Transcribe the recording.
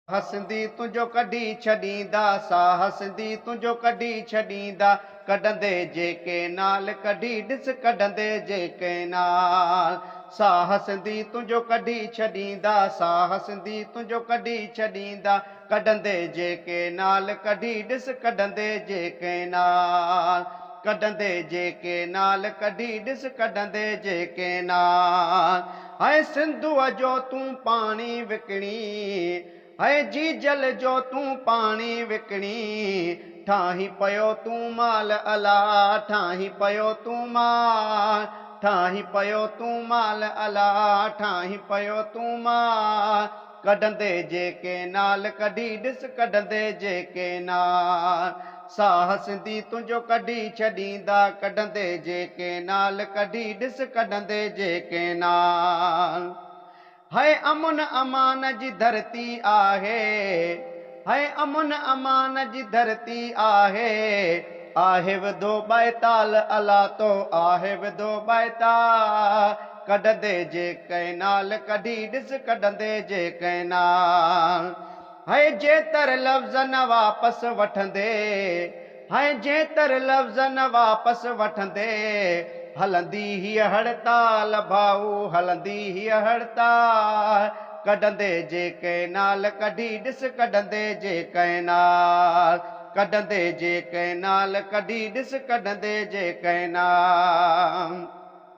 हसंदी तुंहिंजो कढी छॾींदा, साह हसंदी तुंहिंजो कढी छॾींदा, कढंदे जेके नाल कढी ॾिस कढंदे जेके नाल। साह हसंदी तुंहिंजो कढी छॾींदा, साह हसंदी तुंहिंजो कढी छॾींदा, कढंदे जेके नाल कढी ॾिस कढंदे जेके नाल। कढंदे जेके नाल कढी ॾिस कढंदे जेके नाल। हाय सिंधूअ जो तूं पाणी विकिणी, हाय जी जल जो तूं पाणी विकिणी, ठाही पियो तूं माल अला, ठाही पियो तूं माल, ठाही पियो तूं माल अला, ठाही पियो तूं माल। कढंदे जेके नाल कढी ॾिस कढंदे जेके नाल। साह हसंदी तुंहिंजो कढी छॾींदा, कढंदे जेके नाल कढी ॾिस कढंदे जेके नाल। हाय अमुन अमान जी धरती आहे, हाय अमुन अमान जी धरती आहे, आहे विधो ॿाएताल अला तो, आहे विधो ॿाएताल। कढंदे जेके नाल कढी ॾिस कढंदे जेके नाल। हाय जेतर लफ़्ज़ न वापसि वठंदे, हाय जेतर लफ़्ज़ न वापसि वठंदे, हलंदी हीअ हड़ताल भाऊ, हलंदी हीअ हड़ताल। कढंदे जेके नाल कढी ॾिस कढंदे जेके नाल, कढंदे जेके नाल कढी ॾिस कढंदे जेके नाल।